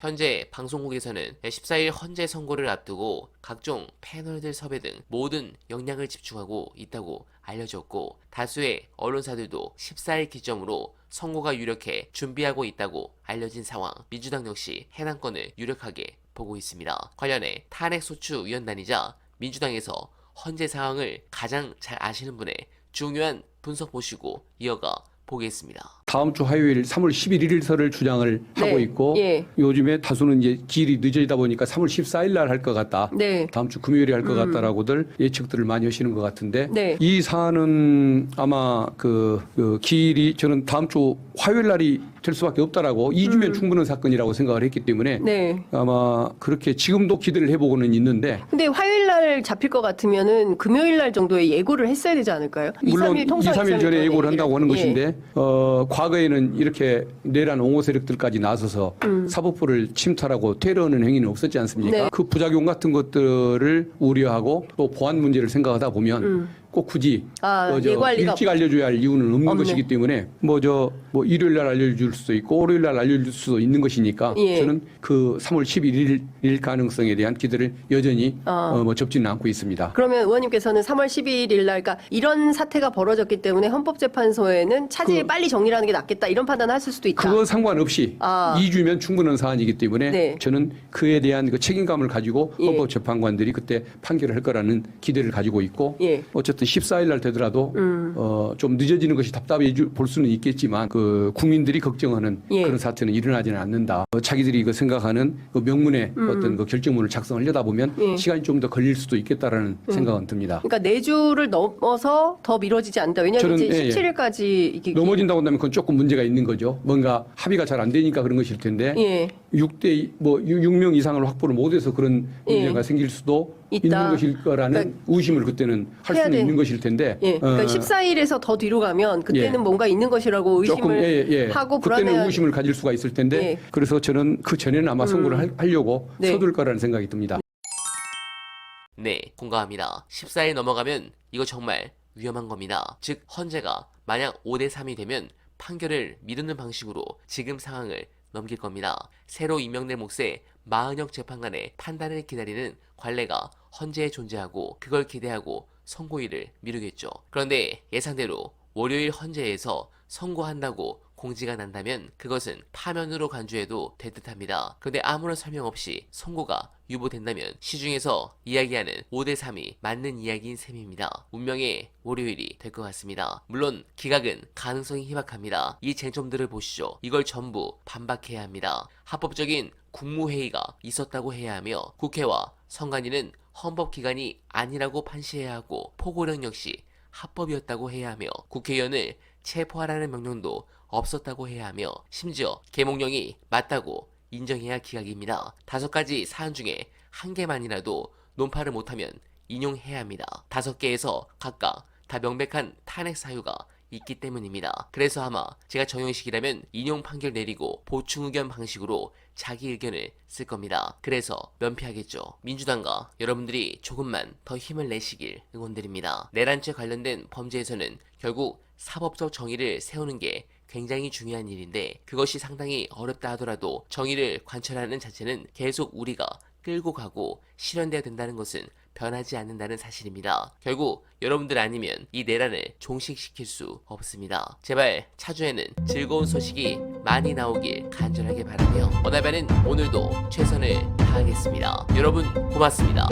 현재 방송국에서는 14일 헌재 선고를 앞두고 각종 패널들 섭외 등 모든 역량을 집중하고 있다고 알려졌고, 다수의 언론사들도 14일 기점으로 선고가 유력해 준비하고 있다고 알려진 상황. 민주당 역시 해당 건을 유력하게 보고 있습니다. 관련해 탄핵소추위원단이자 민주당에서 헌재 상황을 가장 잘 아시는 분의 중요한 분석 보시고 이어가 보겠습니다. 다음 주 화요일 3월 11일서를 주장을 하고 있고, 요즘에 다수는 이제 기일이 늦어지다 보니까 3월 14일 날 할 것 같다. 다음 주 금요일에 할 것 같다라고들 예측들을 많이 하시는 것 같은데, 이 사안은 아마 그 기일이 저는 다음 주 화요일 날이 될 수밖에 없다라고 2주면 충분한 사건이라고 생각을 했기 때문에 아마 그렇게 지금도 기대를 해보고는 있는데, 근데 화요일 날 잡힐 것 같으면은 금요일 날 정도에 예고를 했어야 되지 않을까요? 물론 2, 3일 전에 예고를 한다고 하는 것인데, 과거에는 이렇게 내란 옹호 세력들까지 나서서 사법부를 침탈하고 테러하는 행위는 없었지 않습니까? 그 부작용 같은 것들을 우려하고 또 보안 문제를 생각하다 보면 꼭 굳이 일찍 알려줘야 할 이유는 없는 것이기 때문에 일요일 날 알려줄 수도 있고 월요일 날 알려줄 수도 있는 것이니까 저는 그 3월 11일 가능성에 대한 기대를 여전히 접지는 않고 있습니다. 그러면 의원님께서는 3월 11일 날, 그러니까 이런 사태가 벌어졌기 때문에 헌법재판소에는 차질 빨리 정리하는 게 낫겠다 이런 판단을 하실 수도 있다. 그거 상관없이 2주면 충분한 사안이기 때문에 저는 그에 대한 그 책임감을 가지고 헌법재판관들이 그때 판결을 할 거라는 기대를 가지고 있고, 어쨌든 14일 날 되더라도 좀 늦어지는 것이 답답해 볼 수는 있겠지만 그 국민들이 걱정하는 그런 사태는 일어나지는 않는다. 자기들이 그 생각하는 그 명문의 어떤 그 결정문을 작성하려다 보면 시간이 좀 더 걸릴 수도 있겠다라는 생각은 듭니다. 그러니까 4주를 넘어서 더 미뤄지지 않는다. 왜냐하면 이제 17일까지 이게 넘어진다고 한다면 그건 조금 문제가 있는 거죠. 뭔가 합의가 잘 안 되니까 그런 것일 텐데 6명 이상을 확보를 못해서 그런 문제가 생길 수도 있는 것일 거라는 그러니까 의심을 그때는 할 수는 있는 것일 텐데, 그러니까 14일에서 더 뒤로 가면 그때는 뭔가 있는 것이라고 의심을 하고 그때는 의심을 가질 수가 있을 텐데, 그래서 저는 그 전에는 아마 선고를 하려고 서둘 거라는 생각이 듭니다. 네, 공감합니다. 14일 넘어가면 이거 정말 위험한 겁니다. 즉 헌재가 만약 5대3이 되면 판결을 미루는 방식으로 지금 상황을 넘길 겁니다. 새로 임명될 몫의 마은혁 재판관의 판단을 기다리는 관례가 헌재에 존재하고 그걸 기대하고 선고일을 미루겠죠. 그런데 예상대로 월요일 헌재에서 선고한다고 공지가 난다면 그것은 파면으로 간주해도 될 듯합니다. 그런데 아무런 설명 없이 선고가 유보된다면 시중에서 이야기하는 5대3이 맞는 이야기인 셈입니다. 운명의 월요일이 될 것 같습니다. 물론 기각은 가능성이 희박합니다. 이 쟁점들을 보시죠. 이걸 전부 반박해야 합니다. 합법적인 국무회의가 있었다고 해야 하며 국회와 선관위는 헌법기관이 아니라고 판시해야 하고 포고령 역시 합법이었다고 해야 하며 국회의원을 체포하라는 명령도 없었다고 해야 하며 심지어 계몽령이 맞다고 인정해야 기각입니다. 5가지 사안 중에 한 개만이라도 논파를 못하면 인용해야 합니다. 5개에서 각각 다 명백한 탄핵 사유가 있기 때문입니다. 그래서 아마 제가 정형식이라면 인용 판결 내리고 보충 의견 방식으로 자기 의견을 쓸 겁니다. 그래서 면피하겠죠. 민주당과 여러분들이 조금만 더 힘을 내시길 응원드립니다. 내란죄 관련된 범죄에서는 결국 사법적 정의를 세우는 게 굉장히 중요한 일인데 그것이 상당히 어렵다 하더라도 정의를 관철하는 자체는 계속 우리가 끌고 가고 실현돼야 된다는 것은 변하지 않는다는 사실입니다. 결국 여러분들 아니면 이 내란을 종식시킬 수 없습니다. 제발 차주에는 즐거운 소식이 많이 나오길 간절하게 바라며 어나바는 오늘도 최선을 다하겠습니다. 여러분 고맙습니다.